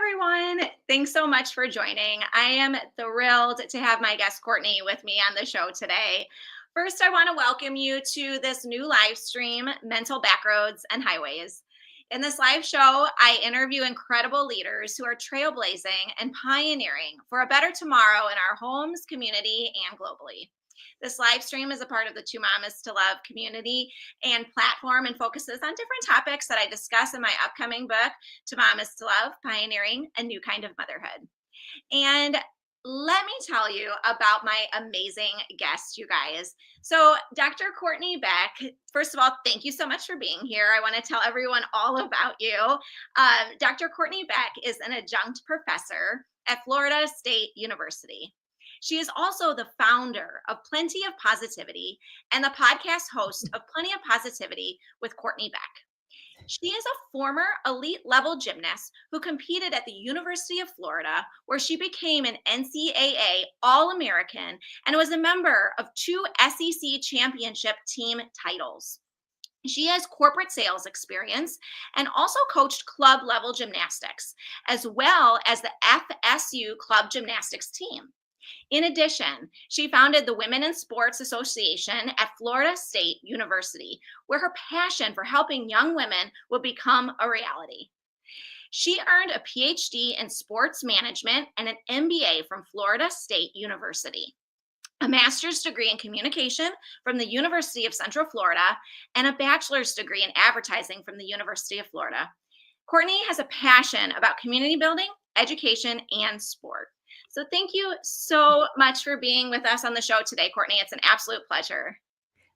everyone. Thanks so much for joining. I am thrilled to have my guest Courtney with me on the show today. First, I want to welcome you to this new live stream, Mental Backroads and Highways. In this live show, I interview incredible leaders who are trailblazing and pioneering for a better tomorrow in our homes, community, and globally. This live stream is a part of the Two Mamas to Love community and platform and focuses on different topics that I discuss in my upcoming book, To Mamas to Love, Pioneering a New Kind of Motherhood. And let me tell you about my amazing guest, you guys. So, Dr. Courtney Beck, first of all, thank you so much for being here. I want to tell everyone all about you. Dr. Courtney Beck is an adjunct professor at Florida State University. She is also the founder of Plenty of Positivity and the podcast host of Plenty of Positivity with Courtney Beck. She is a former elite level gymnast who competed at the University of Florida, where she became an NCAA All-American and was a member of 2 SEC championship team titles. She has corporate sales experience and also coached club level gymnastics, as well as the FSU Club Gymnastics Team. In addition, she founded the Women in Sports Association at Florida State University, where her passion for helping young women would become a reality. She earned a Ph.D. in sports management and an MBA from Florida State University, a master's degree in communication from the University of Central Florida, and a bachelor's degree in advertising from the University of Florida. Courtney has a passion about community building, education, and sport. So thank you so much for being with us on the show today, Courtney. It's an absolute pleasure.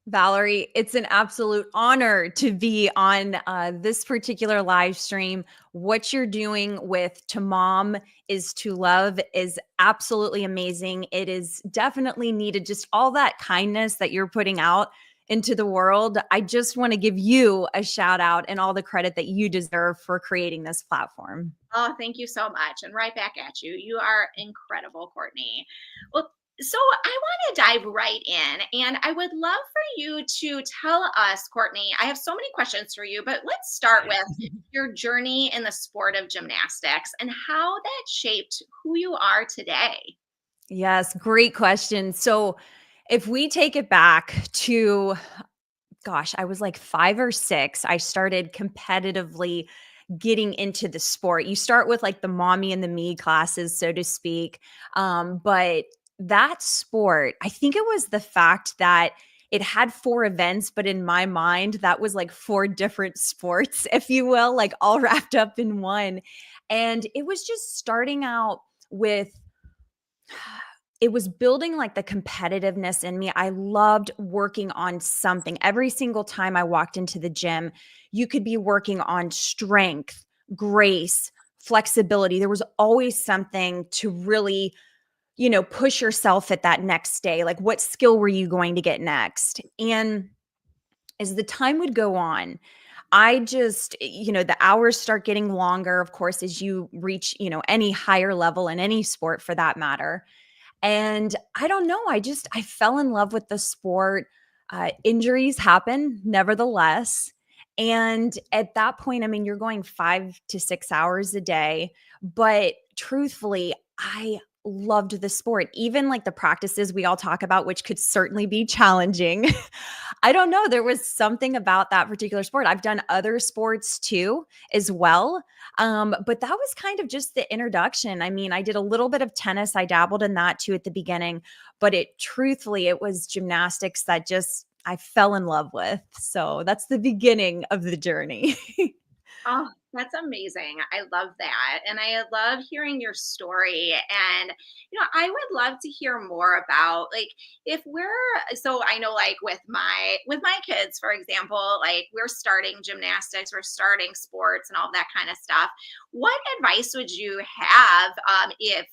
Valerie, it's an absolute honor to be on this particular live stream. What you're doing with To Mom is to Love is absolutely amazing. It is definitely needed. Just all that kindness that you're putting out into the world. I just want to give you a shout out and all the credit that you deserve for creating this platform. Oh, thank you so much. And right back at you. You are incredible, Courtney. Well, so I want to dive right in, and I would love for you to tell us, Courtney. I have so many questions for you, but let's start with your journey in the sport of gymnastics and how that shaped who you are today. Yes, great question. So if we take it back to, gosh, I was like 5 or 6, I started competitively getting into the sport. You start with like the mommy and the me classes, so to speak. But that sport, I think it was the fact that it had 4 events, but in my mind, that was like 4 different sports, if you will, like all wrapped up in one. And it was just starting out with, it was building like the competitiveness in me. I loved working on something. Every single time I walked into the gym, you could be working on strength, grace, flexibility. There was always something to really, push yourself at that next day. Like, what skill were you going to get next? And as the time would go on, I just, the hours start getting longer, of course, as you reach, any higher level in any sport for that matter. And I don't know, I fell in love with the sport. Injuries happen, nevertheless. And at that point, I mean, you're going 5 to 6 hours a day. But truthfully, I loved the sport. Even like the practices we all talk about, which could certainly be challenging. I don't know. There was something about that particular sport. I've done other sports too, as well. But that was kind of just the introduction. I mean, I did a little bit of tennis. I dabbled in that too at the beginning, but truthfully, it was gymnastics that just I fell in love with. So that's the beginning of the journey. Oh, that's amazing. I love that. And I love hearing your story. And, I would love to hear more about like if we're so I know like with my kids, for example, like we're starting gymnastics, we're starting sports and all that kind of stuff. What advice would you have if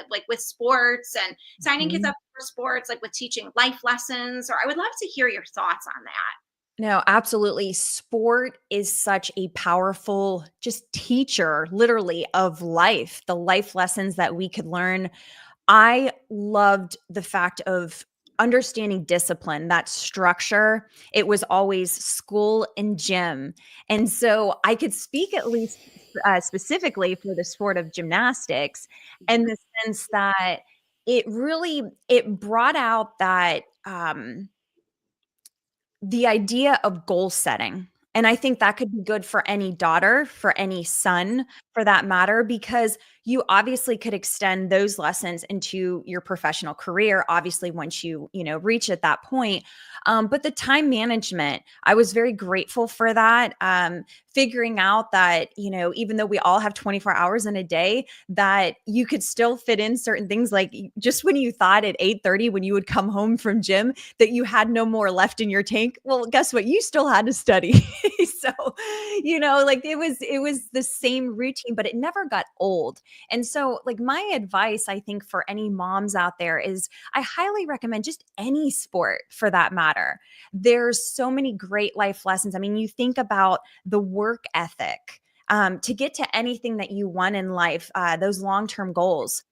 like with sports and signing kids Mhm. up for sports, like with teaching life lessons? Or I would love to hear your thoughts on that. No, absolutely. Sport is such a powerful just teacher, literally, of life, the life lessons that we could learn. I loved the fact of understanding discipline, that structure, it was always school and gym. And so I could speak at least specifically for the sport of gymnastics, in Mhm. the sense that it brought out that the idea of goal setting. And I think that could be good for any daughter, for any son, for that matter, because you obviously could extend those lessons into your professional career, obviously, once reach at that point. But the time management, I was very grateful for that. Figuring out that, even though we all have 24 hours in a day, that you could still fit in certain things, like just when you thought at 8:30 when you would come home from gym that you had no more left in your tank. Well, guess what? You still had to study. So, like it was the same routine, but it never got old. And so, like, my advice, I think, for any moms out there is I highly recommend just any sport for that matter. There's so many great life lessons. I mean, you think about the work ethic. To get to anything that you want in life, those long-term goals,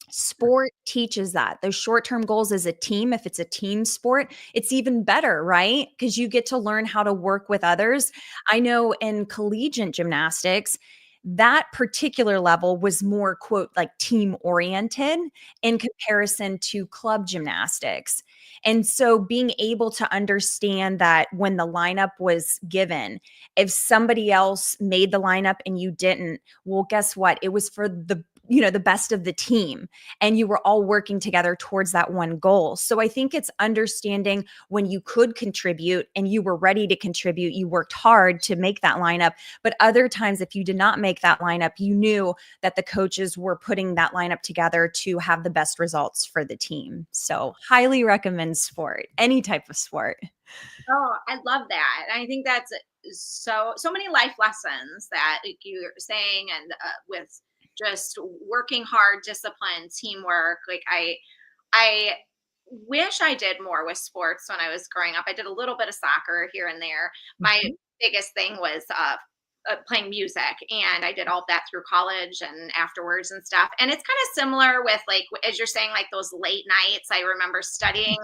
sport teaches that. Those short-term goals as a team, if it's a team sport, it's even better, right? Because you get to learn how to work with others. I know in collegiate gymnastics, that particular level was more, quote, like team oriented in comparison to club gymnastics. And so being able to understand that when the lineup was given, if somebody else made the lineup and you didn't, well, guess what? It was for the best of the team, and you were all working together towards that one goal. So I think it's understanding when you could contribute and you were ready to contribute, you worked hard to make that lineup. But other times, if you did not make that lineup, you knew that the coaches were putting that lineup together to have the best results for the team. So highly recommend sport, any type of sport. Oh, I love that. I think that's so many life lessons that, like you're saying, and with just working hard, discipline, teamwork. Like I wish I did more with sports when I was growing up. I did a little bit of soccer here and there. My Mhm. biggest thing was playing music, and I did all of that through college and afterwards and stuff. And it's kind of similar with, like, as you're saying, like those late nights. I remember studying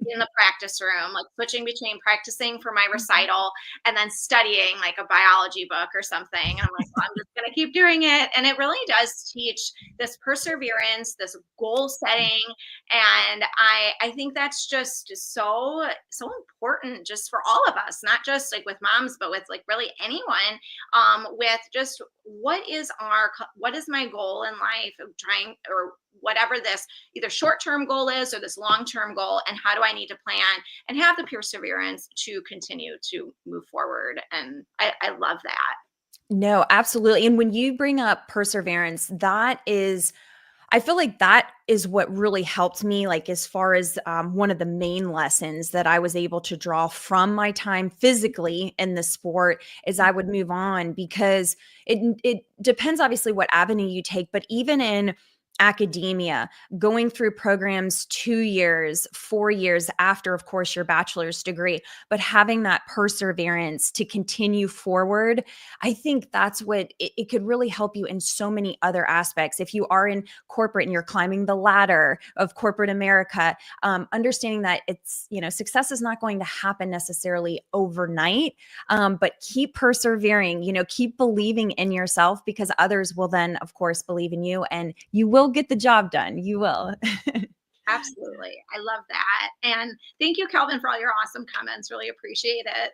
in the practice room, like switching between practicing for my recital and then studying like a biology book or something. And I'm like, well, I'm just going to keep doing it. And it really does teach this perseverance, this goal setting. And I think that's just so important just for all of us, not just like with moms, but with like really anyone, with just what is my goal in life of trying, or whatever this either short-term goal is or this long-term goal, and how do I need to plan and have the perseverance to continue to move forward. And I love that. No, absolutely. And when you bring up perseverance, I feel like that is what really helped me, like, as far as one of the main lessons that I was able to draw from my time physically in the sport as I would move on, because it depends obviously what avenue you take, but even in academia, going through programs 2 years, 4 years after, of course, your bachelor's degree, but having that perseverance to continue forward, I think that's what it could really help you in so many other aspects. If you are in corporate and you're climbing the ladder of corporate America, understanding that success is not going to happen necessarily overnight, but keep persevering, keep believing in yourself, because others will then, of course, believe in you, and you will get the job done. You will. Absolutely. I love that. And thank you, Calvin, for all your awesome comments. Really appreciate it.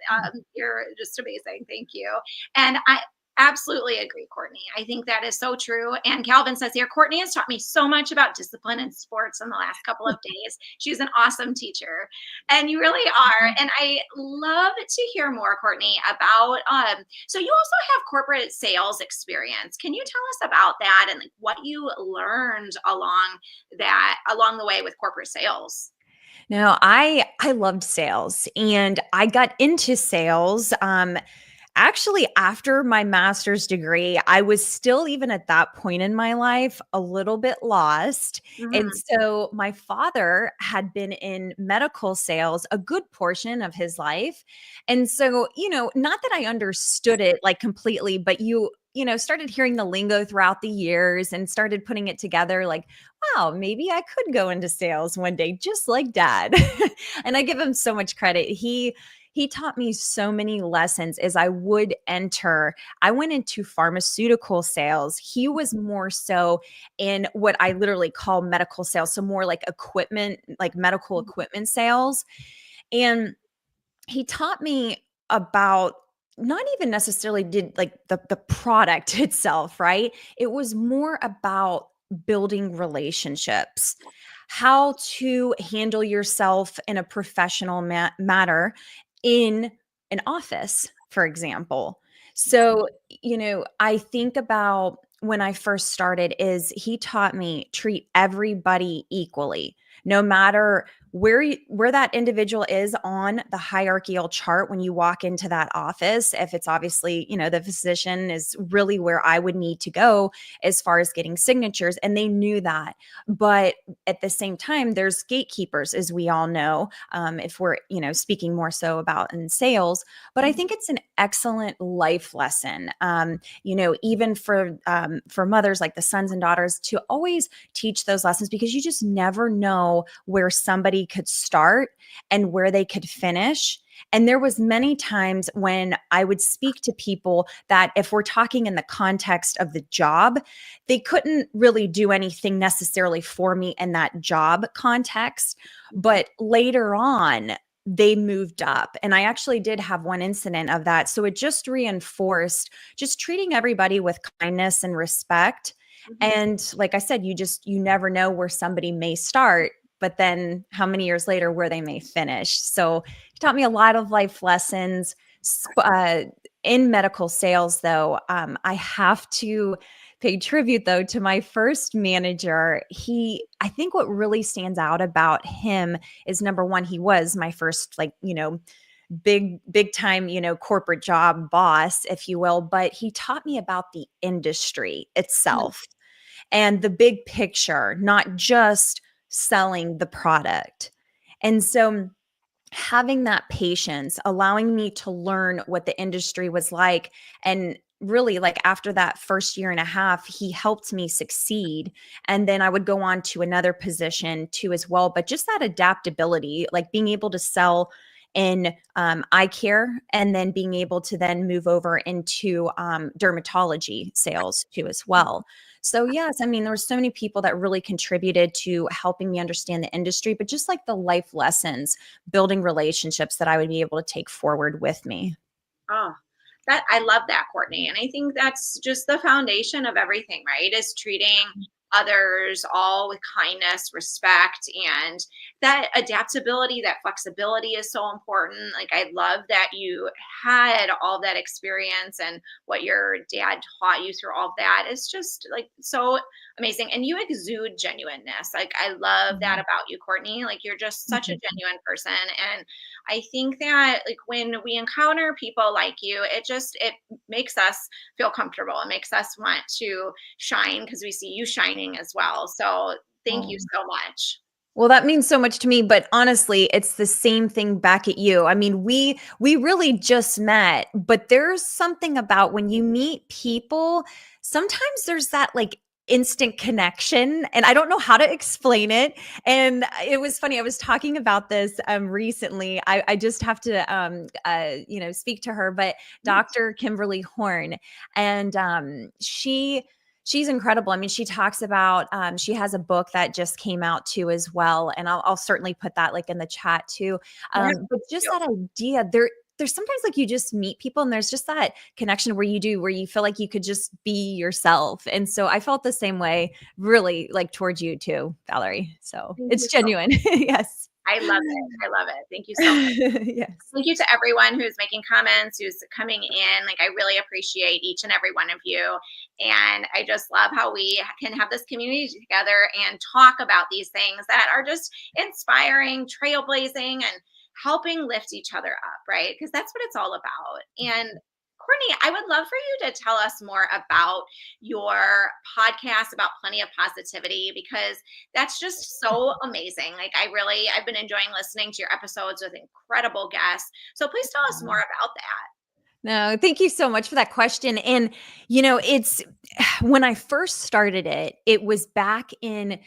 You're just amazing. Thank you. And I absolutely agree, Courtney. I think that is so true. And Calvin says here, Courtney has taught me so much about discipline and sports in the last couple of days. She's an awesome teacher. And you really are. And I love to hear more, Courtney, about so you also have corporate sales experience. Can you tell us about that and like what you learned along the way with corporate sales? No, I loved sales, and I got into sales actually after my master's degree. I was still, even at that point in my life, a little bit lost. And Mhm. so my father had been in medical sales a good portion of his life. And so, not that I understood it like completely, but started hearing the lingo throughout the years and started putting it together, like, wow, maybe I could go into sales one day, just like dad. And I give him so much credit. He taught me so many lessons as I would enter. I went into pharmaceutical sales. He was more so in what I literally call medical sales. So more like equipment, like medical equipment sales. And he taught me about not even necessarily did like the product itself, right? It was more about building relationships, how to handle yourself in a professional matter in an office, for example. So, I think about when I first started is he taught me treat everybody equally, no matter where that individual is on the hierarchical chart when you walk into that office. If it's obviously, the physician is really where I would need to go as far as getting signatures, and they knew that. But at the same time, there's gatekeepers, as we all know, if we're, speaking more so about in sales. But I think it's an excellent life lesson, even for mothers like the sons and daughters, to always teach those lessons, because you just never know where somebody could start and where they could finish. And there was many times when I would speak to people that, if we're talking in the context of the job, they couldn't really do anything necessarily for me in that job context. But later on, they moved up. And I actually did have one incident of that. So it just reinforced just treating everybody with kindness and respect. And like I said, you never know where somebody may start, but then how many years later where they may finish. So he taught me a lot of life lessons. In medical sales, though, I have to pay tribute, though, to my first manager. I think what really stands out about him is, number one, he was my first, big time, corporate job boss, if you will. But he taught me about the industry itself and the big picture, not just selling the product. And so having that patience, allowing me to learn what the industry was like. And really, like, after that first year and a half, he helped me succeed. And then I would go on to another position too as well. But just that adaptability, like being able to sell in eye care, and then being able to then move over into dermatology sales too as well. So yes, I mean, there were so many people that really contributed to helping me understand the industry, but just like the life lessons, building relationships that I would be able to take forward with me. Oh, that I love that, Courtney. And I think that's just the foundation of everything, right? Is treating others all with kindness, respect, and that adaptability, that flexibility is so important. Like, I love that you had all that experience, and what your dad taught you through all of that is just like so amazing. And you exude genuineness. Like, I love that Mhm. about you, Courtney. Like, you're just such a Mhm. genuine person. And I think that, like, when we encounter people like you, it makes us feel comfortable. It makes us want to shine because we see you shining as well. So thank you Oh. so much. Well, that means so much to me, but honestly, it's the same thing back at you. I mean, we really just met, but there's something about when you meet people, sometimes there's that like instant connection, and I don't know how to explain it. And it was funny. I was talking about this recently. I just have to speak to her, but Dr. Kimberly Horn, and she's incredible. I mean, she talks about, she has a book that just came out too as well. And I'll certainly put that like in the chat too. Yeah. But just that idea, there's sometimes like you just meet people and there's just that connection where you feel like you could just be yourself. And so I felt the same way really like towards you too, Valerie. So Thank it's you so genuine. Yes. I love it. I love it. Thank you so much. Yes. Thank you to everyone who's making comments, who's coming in. Like, I really appreciate each and every one of you. And I just love how we can have this community together and talk about these things that are just inspiring, trailblazing, and helping lift each other up, right? Because that's what it's all about. And Courtney, I would love for you to tell us more about your podcast about plenty of positivity, because that's just so amazing. Like, I've been enjoying listening to your episodes with incredible guests. So please tell us more about that. No, thank you so much for that question. And, it's when I first started it, it was back in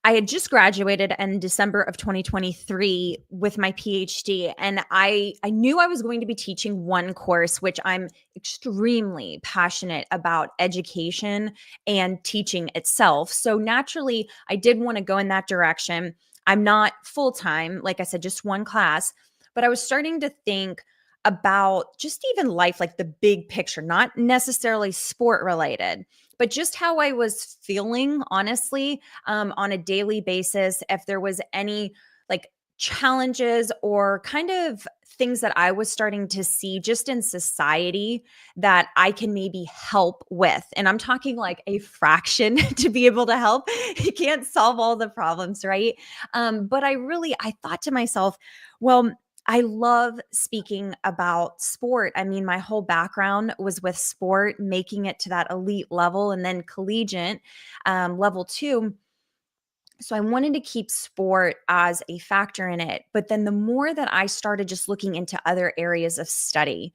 I had just graduated in December of 2023 with my PhD, and I knew I was going to be teaching one course, which I'm extremely passionate about education and teaching itself. So naturally, I did want to go in that direction. I'm not full time, like I said, just one class, but I was starting to think about just even life, like the big picture, not necessarily sport related, but just how I was feeling, honestly, on a daily basis, if there was any like challenges or kind of things that I was starting to see just in society that I can maybe help with. And I'm talking like a fraction to be able to help. You can't solve all the problems, right? But I thought to myself, well, I love speaking about sport. I mean, my whole background was with sport, making it to that elite level and then collegiate level two. So I wanted to keep sport as a factor in it. But then the more that I started just looking into other areas of study,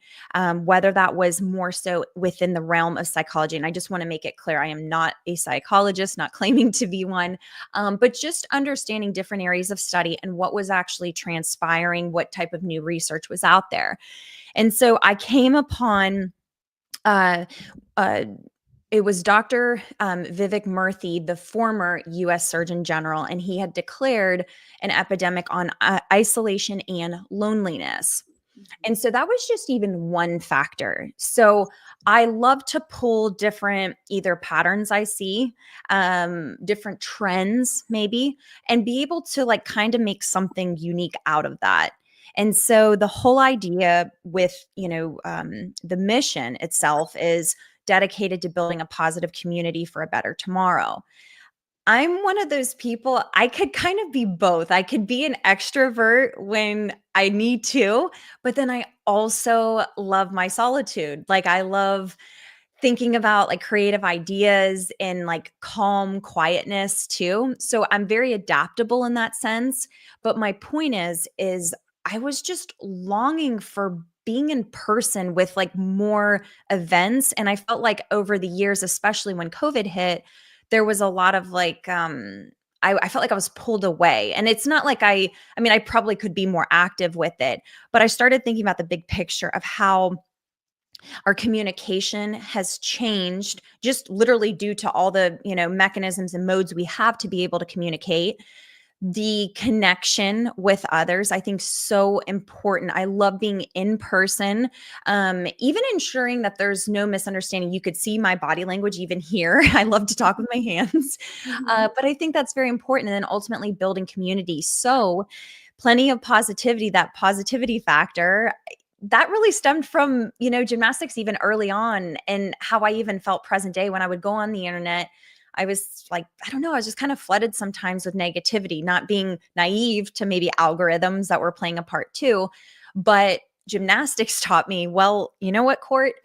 whether that was more so within the realm of psychology, and I just want to make it clear, I am not a psychologist, not claiming to be one, but just understanding different areas of study and what was actually transpiring, what type of new research was out there. And so I came upon uh, uh, it was Dr. Vivek Murthy, the former US Surgeon General, and he had declared an epidemic on isolation and loneliness. And so that was just even one factor. So I love to pull different either patterns I see, different trends maybe, and be able to like kind of make something unique out of that. And so the whole idea with, the mission itself is dedicated to building a positive community for a better tomorrow. I'm one of those people, I could kind of be both. I could be an extrovert when I need to, but then I also love my solitude. Like I love thinking about like creative ideas and like calm quietness too. So I'm very adaptable in that sense, but my point is I was just longing for being in person with like more events, and I felt like over the years, especially when COVID hit, there was a lot of like I felt like I was pulled away. And it's not like I mean, I probably could be more active with it, but I started thinking about the big picture of how our communication has changed just literally due to all the, mechanisms and modes we have to be able to communicate. The connection with others, I think, so important. I love being in person, even ensuring that there's no misunderstanding. You could see my body language even here. I love to talk with my hands, Mhm. but I think that's very important. And then ultimately building community. So plenty of positivity, that positivity factor, that really stemmed from, gymnastics even early on, and how I even felt present day when I would go on the internet. I was like, I don't know, I was just kind of flooded sometimes with negativity, not being naive to maybe algorithms that were playing a part too. But gymnastics taught me, well, you know what, Court?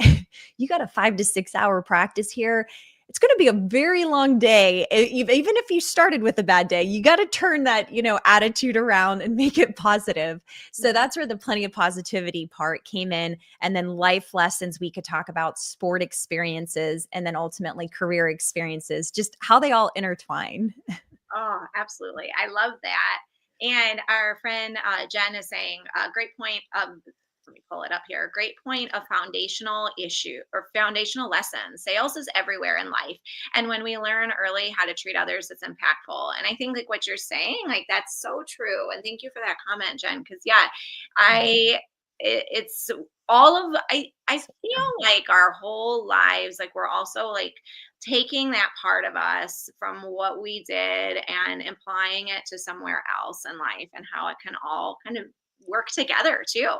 You got a 5 to 6 hour practice here. It's going to be a very long day. Even if you started with a bad day, you got to turn that, attitude around and make it positive. So Mhm. that's where the plenty of positivity part came in. And then life lessons, we could talk about sport experiences and then ultimately career experiences, just how they all intertwine. Oh, absolutely. I love that. And our friend Jen is saying, great point. Let me pull it up here. Great point of foundational issue or foundational lessons. Sales is everywhere in life. And when we learn early how to treat others, it's impactful. And I think like what you're saying, like that's so true. And thank you for that comment, Jen. Cause yeah, it's all of, I feel like our whole lives, like we're also like taking that part of us from what we did and applying it to somewhere else in life and how it can all kind of work together too.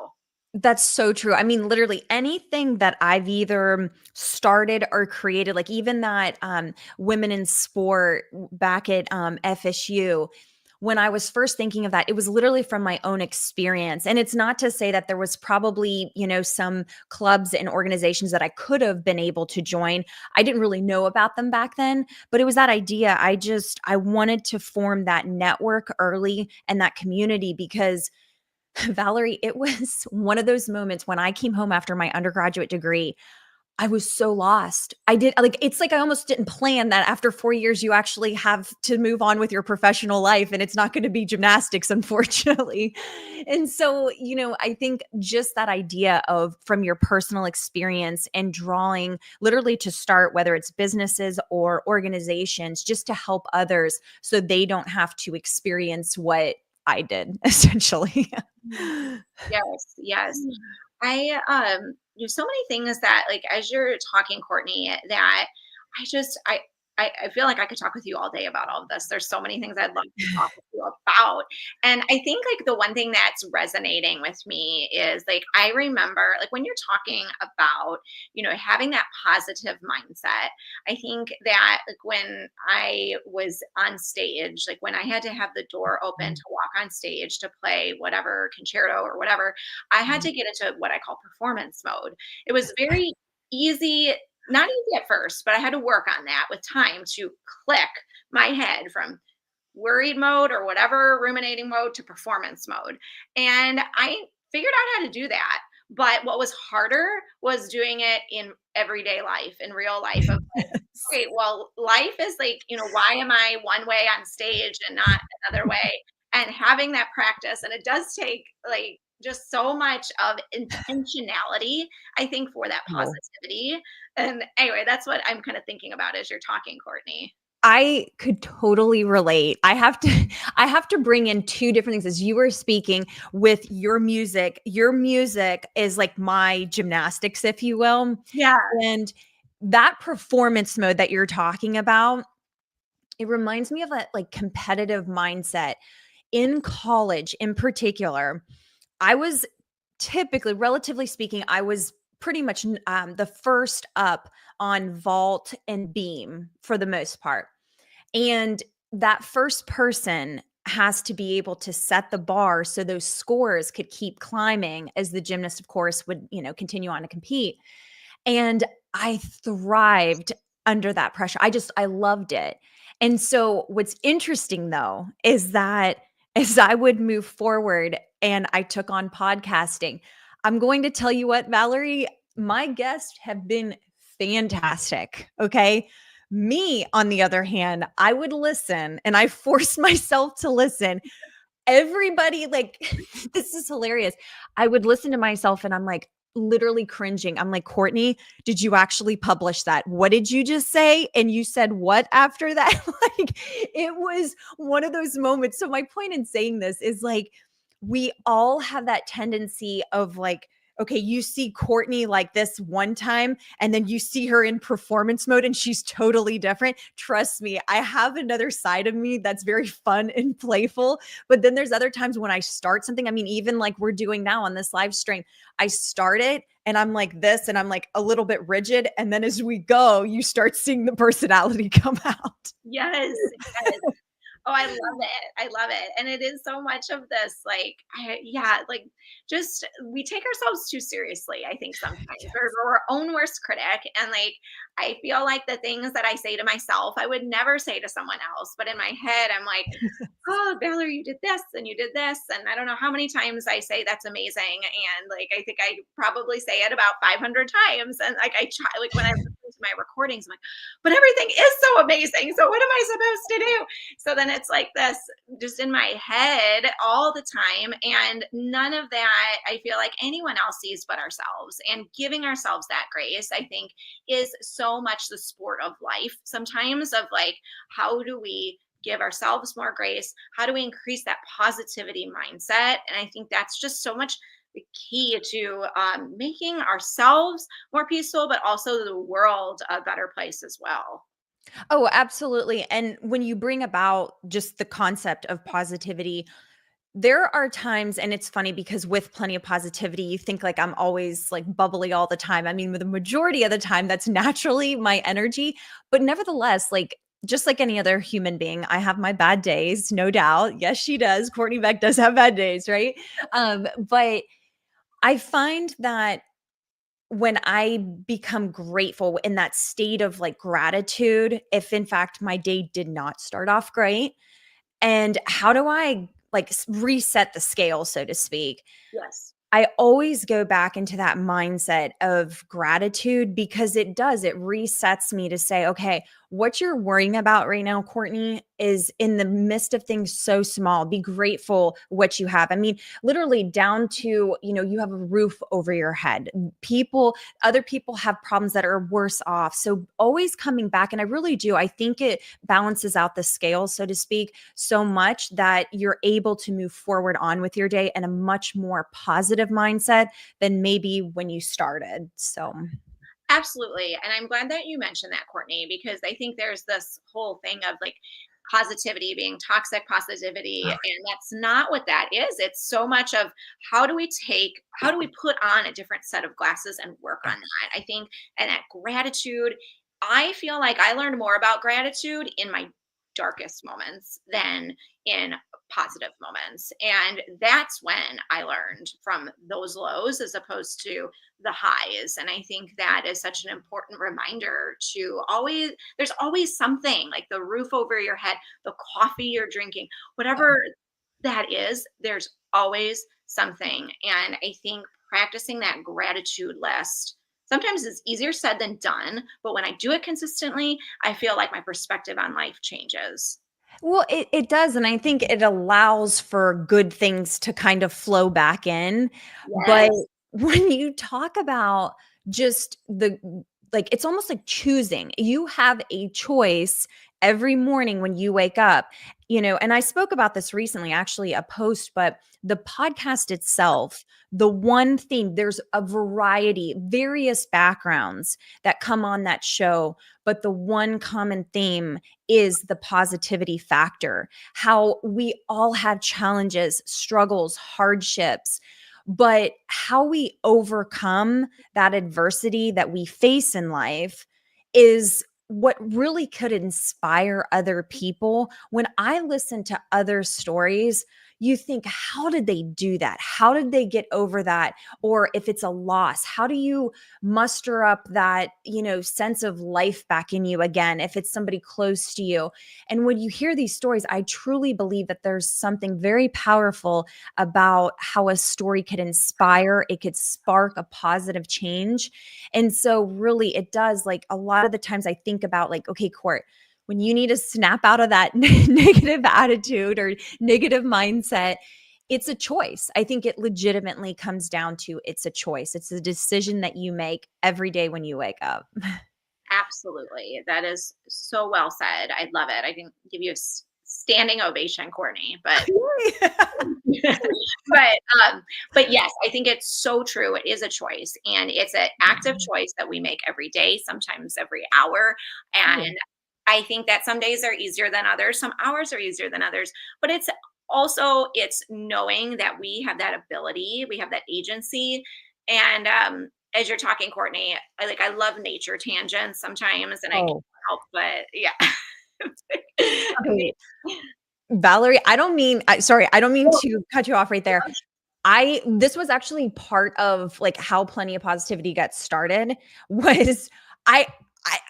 That's so true. I mean, literally anything that I've either started or created, like even that women in sport back at FSU, when I was first thinking of that, it was literally from my own experience. And it's not to say that there was probably, some clubs and organizations that I could have been able to join. I didn't really know about them back then, but it was that idea. I wanted to form that network early and that community because Valerie, it was one of those moments when I came home after my undergraduate degree. I was so lost. I did like it's like I almost didn't plan that after 4 years you actually have to move on with your professional life and it's not going to be gymnastics unfortunately. And so, I think just that idea of from your personal experience and drawing literally to start whether it's businesses or organizations just to help others so they don't have to experience what I did essentially. Mm. Yes, yes. There's so many things that like as you're talking, Courtney, that I just I feel like I could talk with you all day about all of this. There's so many things I'd love to talk with you about. And I think like the one thing that's resonating with me is like I remember like when you're talking about, having that positive mindset. I think that like when I was on stage, like when I had to have the door open to walk on stage to play whatever concerto or whatever, I had to get into what I call performance mode. It was very easy, not easy at first, but I had to work on that with time to click my head from worried mode or whatever ruminating mode to performance mode. And I figured out how to do that. But what was harder was doing it in everyday life, in real life of okay, well, life is like, why am I one way on stage and not another way? And having that practice, and it does take like just so much of intentionality, I think, for that Oh. positivity. And anyway, that's what I'm kind of thinking about as you're talking, Courtney. I could totally relate. I have to bring in two different things as you were speaking with your music. Your music is like my gymnastics, if you will. Yeah. And that performance mode that you're talking about, it reminds me of that like competitive mindset. In college, in particular, I was typically, relatively speaking, I was pretty much the first up on vault and beam for the most part. And that first person has to be able to set the bar so those scores could keep climbing as the gymnast, of course, would, continue on to compete. And I thrived under that pressure. I loved it. And so what's interesting though is that as I would move forward and I took on podcasting, I'm going to tell you what, Valerie, my guests have been fantastic. Okay. Me, on the other hand, I would listen and I forced myself to listen. Everybody, like, this is hilarious. I would listen to myself and I'm like, literally cringing. I'm like, Courtney, did you actually publish that? What did you just say? And you said what after that? Like, it was one of those moments. So, my point in saying this is like, we all have that tendency of like, okay, you see Courtney like this one time, and then you see her in performance mode and she's totally different. Trust me, I have another side of me that's very fun and playful. But then there's other times when I start something. I mean, even like we're doing now on this live stream, I start it and I'm like this and I'm like a little bit rigid. And then as we go, you start seeing the personality come out. Yes. Yes. Oh, I love it. I love it. And it is so much of this, like, yeah, like just we take ourselves too seriously, I think sometimes. We're our own worst critic. And like, I feel like the things that I say to myself, I would never say to someone else. But in my head, I'm like, oh, Valerie, you did this and you did this. And I don't know how many times I say that's amazing. And like, I think I probably say it about 500 times. And like, I try, like, when I listen to my recordings, I'm like, but everything is so amazing. So what am I supposed to do? So then it's like this just in my head all the time. And none of that I feel like anyone else sees but ourselves. And giving ourselves that grace, I think, is so much the sport of life sometimes of like, how do we give ourselves more grace? How do we increase that positivity mindset? And I think that's just so much the key to making ourselves more peaceful, but also the world a better place as well. Oh, absolutely. And when you bring about just the concept of positivity, there are times, and it's funny because with plenty of positivity, you think like I'm always like bubbly all the time. I mean, with the majority of the time, that's naturally my energy. But nevertheless, like just like any other human being, I have my bad days, no doubt. Yes, she does. Courtney Beck does have bad days, right? But I find that when I become grateful in that state of like gratitude, if in fact my day did not start off great, and how do I like reset the scale, so to speak? Yes. I always go back into that mindset of gratitude because it resets me to say, okay, what you're worrying about right now, Courtney, is in the midst of things so small. Be grateful what you have. I mean, literally down to, you have a roof over your head. Other people have problems that are worse off. So always coming back. And I really do. I think it balances out the scale, so to speak, so much that you're able to move forward on with your day in a much more positive mindset than maybe when you started. So, Absolutely. And I'm glad that you mentioned that, Courtney, because I think there's this whole thing of like positivity being toxic positivity. And that's not what that is. It's so much of how do we put on a different set of glasses and work on yeah. that? I think, and that gratitude, I feel like I learned more about gratitude in my darkest moments than in positive moments. And that's when I learned from those lows as opposed to the highs. And I think that is such an important reminder to always, there's always something like the roof over your head, the coffee you're drinking, whatever that is, there's always something. And I think practicing that gratitude list sometimes is easier said than done. But when I do it consistently, I feel like my perspective on life changes. Well, it does. And I think it allows for good things to kind of flow back in. But Yes. when you talk about just like, it's almost like choosing, you have a choice every morning when you wake up, and I spoke about this recently, actually, a post, but the podcast itself, the one thing, there's a variety, various backgrounds that come on that show. But the one common theme is the positivity factor, how we all have challenges, struggles, hardships, but how we overcome that adversity that we face in life is what really could inspire other people. When I listen to other stories, you think, how did they do that? How did they get over that? Or if it's a loss, how do you muster up that, sense of life back in you again if it's somebody close to you? And when you hear these stories, I truly believe that there's something very powerful about how a story could inspire, it could spark a positive change. And so really it does, like, a lot of the times I think about, like, okay, Court, when you need to snap out of that negative attitude or negative mindset, it's a choice. I think it legitimately comes down to, it's a choice. It's a decision that you make every day when you wake up. Absolutely. That is so well said. I love it. I can give you a standing ovation, Courtney. But but but yes, I think it's so true. It is a choice, and it's an active choice that we make every day, sometimes every hour. And I think that some days are easier than others, some hours are easier than others. But it's knowing that we have that ability, we have that agency. And as you're talking, Courtney, I love nature tangents sometimes, and I can't Oh, help but yeah. okay. Valerie, I don't mean to cut you off right there. This was actually part of, like, how Plenty of Positivity got started. Was I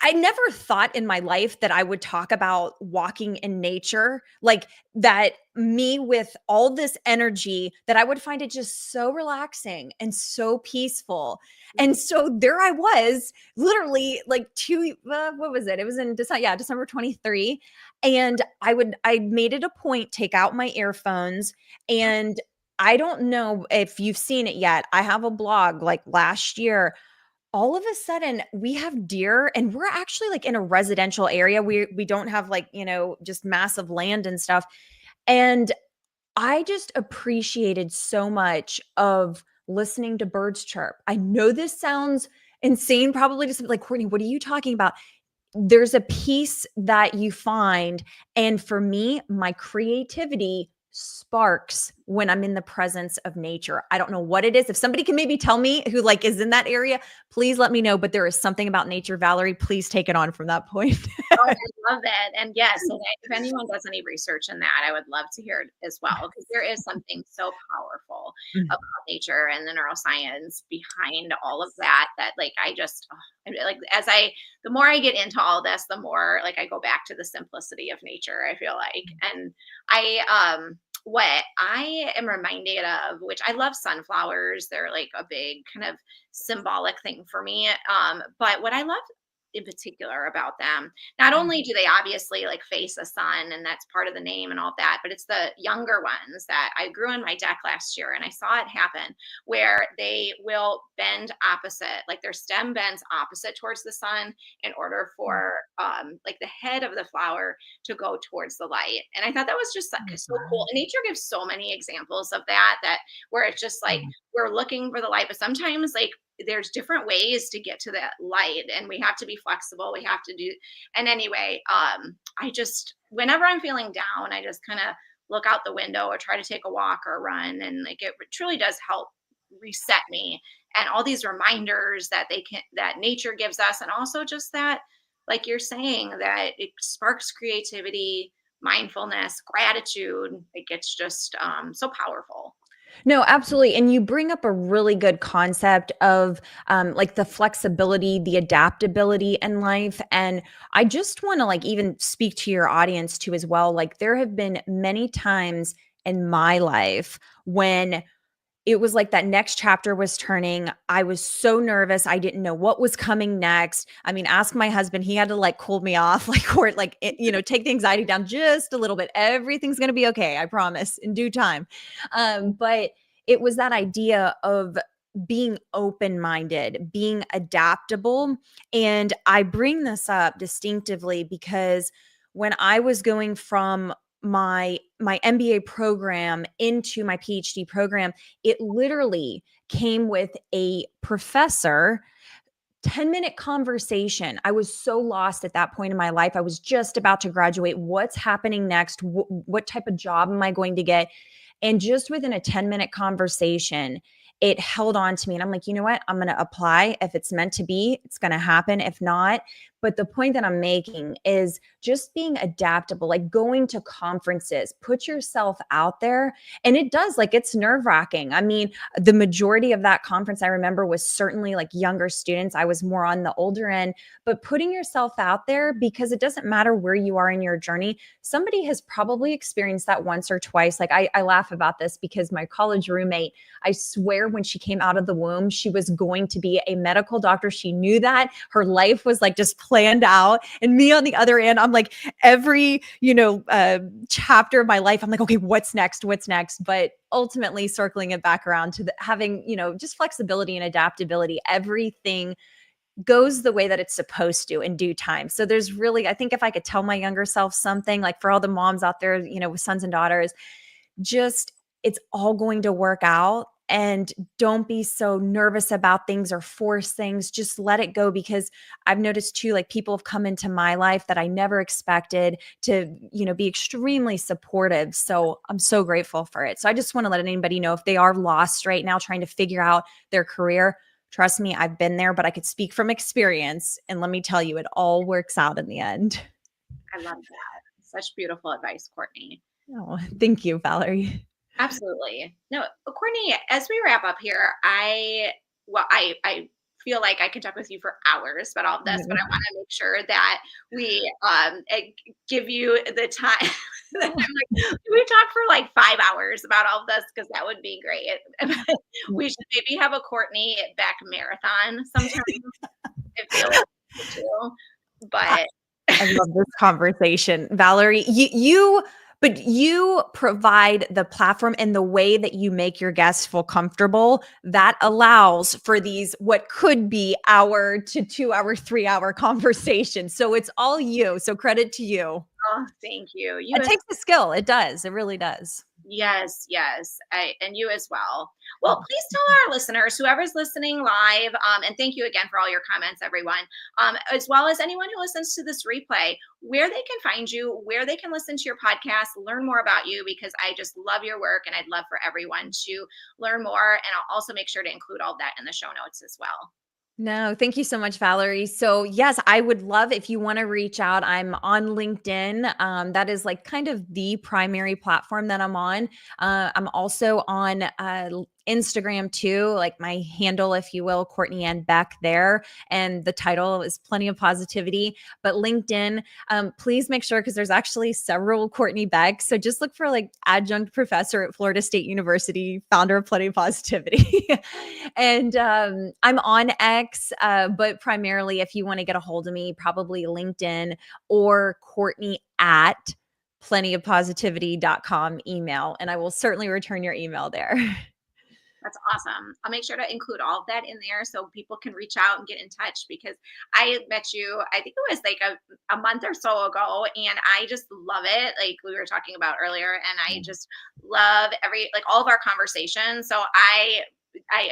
I never thought in my life that I would talk about walking in nature, like, that me with all this energy, that I would find it just so relaxing and so peaceful. And so there I was, literally, like, what was it? It was in December 23. And I made it a point, take out my earphones, and I don't know if you've seen it yet. I have a blog, like, last year, all of a sudden we have deer, and we're actually, like, in a residential area. We don't have, like, just massive land and stuff. And I just appreciated so much of listening to birds chirp. I know this sounds insane, probably, to somebody like, Courtney, what are you talking about? There's a piece that you find. And for me, my creativity sparks when I'm in the presence of nature. I don't know what it is. If somebody can maybe tell me, who, like, is in that area, please let me know. But there is something about nature. Valerie, please take it on from that point. Oh, I love it. And yes, and if anyone does any research in that, I would love to hear it as well, because there is something so powerful Mm. about nature and the neuroscience behind all of that, that like I just like the more I get into all this, the more like I go back to the simplicity of nature, I feel like. And I what I am reminded of, which I love sunflowers, they're like a big kind of symbolic thing for me. But what I love in particular about them, not Mm. only do they obviously like face a sun, and that's part of the name and all that, but it's the younger ones that I grew on my deck last year and I saw it happen where they will bend opposite, like their stem bends opposite towards the sun in order Mm. for like the head of the flower to go towards the light. And I thought that was just Oh, so wow. cool. And nature gives so many examples of that, where it's just like Yeah. we're looking for the light, but sometimes like there's different ways to get to that light and we have to be flexible. We have to do, and anyway, I just, whenever I'm feeling down, I just kind of look out the window or try to take a walk or run. And like it truly does help reset me, and all these reminders that that nature gives us, and also just that, like you're saying, that it sparks creativity, mindfulness, gratitude. Like it's just so powerful. No, absolutely. And you bring up a really good concept of like the flexibility, the adaptability in life. And I just want to like even speak to your audience too as well. Like there have been many times in my life when it was like that next chapter was turning. I was so nervous. I didn't know what was coming next. I mean, ask my husband. He had to like cool me off, like, or like, take the anxiety down just a little bit. Everything's going to be okay. I promise in due time. But it was that idea of being open minded, being adaptable. And I bring this up distinctively because when I was going from my MBA program into my PhD program, it literally came with a professor 10-minute conversation. I was so lost at that point in my life. I was just about to graduate. What's happening next? What type of job am I going to get? And just within a 10-minute conversation, it held on to me. And I'm like, you know what? I'm going to apply. If it's meant to be, it's going to happen. If not, but the point that I'm making is just being adaptable, like going to conferences, put yourself out there. And it does, like, it's nerve wracking. I mean, the majority of that conference I remember was certainly like younger students. I was more on the older end, but putting yourself out there, because it doesn't matter where you are in your journey. Somebody has probably experienced that once or twice. Like I laugh about this because my college roommate, I swear when she came out of the womb, she was going to be a medical doctor. She knew that her life was like just planned out. And me on the other end, I'm like every, chapter of my life, I'm like, okay, what's next? What's next? But ultimately circling it back around to having, just flexibility and adaptability, everything goes the way that it's supposed to in due time. So there's really, I think if I could tell my younger self something, like for all the moms out there, with sons and daughters, just it's all going to work out. And don't be so nervous about things or force things. Just let it go, because I've noticed too, like people have come into my life that I never expected to, be extremely supportive. So I'm so grateful for it. So I just want to let anybody know if they are lost right now trying to figure out their career. Trust me, I've been there, but I could speak from experience. And let me tell you, it all works out in the end. I love that. Such beautiful advice, Courtney. Oh, thank you, Valerie. Absolutely. No, Courtney, as we wrap up here, I feel like I could talk with you for hours about all of this, but I want to make sure that we give you the time. I'm like, we talk for like 5 hours about all of this because that would be great. We should maybe have a Courtney Beck marathon sometime. I feel like we should too. But I love this conversation, Valerie. But you provide the platform and the way that you make your guests feel comfortable that allows for these what could be hour to 2 hour, 3 hour conversations. So it's all you. So credit to you. oh, thank you. It takes a skill. It does. It really does. Yes, yes, and you as well. Well, please tell our listeners, whoever's listening live, and thank you again for all your comments, everyone, as well as anyone who listens to this replay, where they can find you, where they can listen to your podcast, learn more about you, because I just love your work, and I'd love for everyone to learn more. And I'll also make sure to include all that in the show notes as well. No, thank you so much, Valerie. So, yes, I would love if you want to reach out. I'm on LinkedIn. That is like kind of the primary platform that I'm on. I'm also on Instagram too, like my handle, if you will, Courtney and Beck there. And the title is Plenty of Positivity. But LinkedIn, please make sure, because there's actually several Courtney Beck. So just look for like adjunct professor at Florida State University, founder of Plenty of Positivity. And I'm on X, but primarily if you want to get a hold of me, probably LinkedIn or Courtney at plentyofpositivity.com email. And I will certainly return your email there. That's awesome. I'll make sure to include all of that in there so people can reach out and get in touch, because I met you, I think it was like a month or so ago, and I just love it. Like we were talking about earlier, and I just love like all of our conversations. So I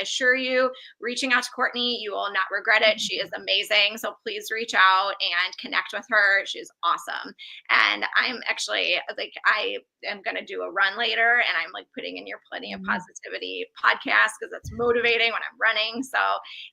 assure you, reaching out to Courtney, you will not regret it. She is amazing. So please reach out and connect with her. She's awesome. And I'm actually like, I am going to do a run later, and I'm like putting in your Plenty of Positivity podcast because it's motivating when I'm running. So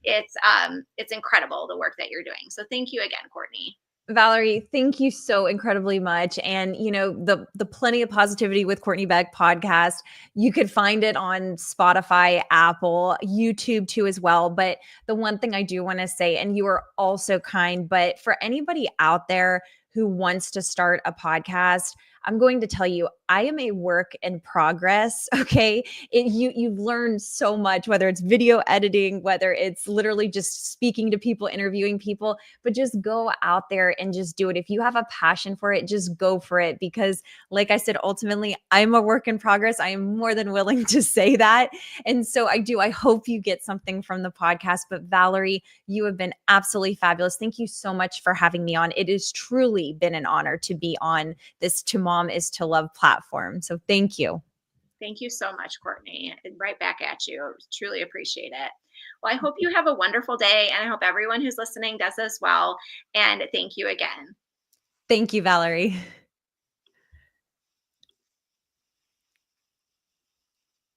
it's incredible the work that you're doing. So thank you again, Courtney. Valerie, thank you so incredibly much. And the Plenty of Positivity with Courtney Beck podcast, you could find it on Spotify, Apple, YouTube too as well. But the one thing I do want to say, and you are also kind, but for anybody out there who wants to start a podcast, I'm going to tell you, I am a work in progress. Okay. You've learned so much, whether it's video editing, whether it's literally just speaking to people, interviewing people, but just go out there and just do it. If you have a passion for it, just go for it. Because like I said, ultimately, I'm a work in progress. I am more than willing to say that. And so I hope you get something from the podcast. But Valerie, you have been absolutely fabulous. Thank you so much for having me on. It has truly been an honor to be on this To Mom is to Love platform. So thank you. Thank you so much, Courtney. And right back at you. Truly appreciate it. Well, I hope you have a wonderful day, and I hope everyone who's listening does as well. And thank you again. Thank you, Valerie.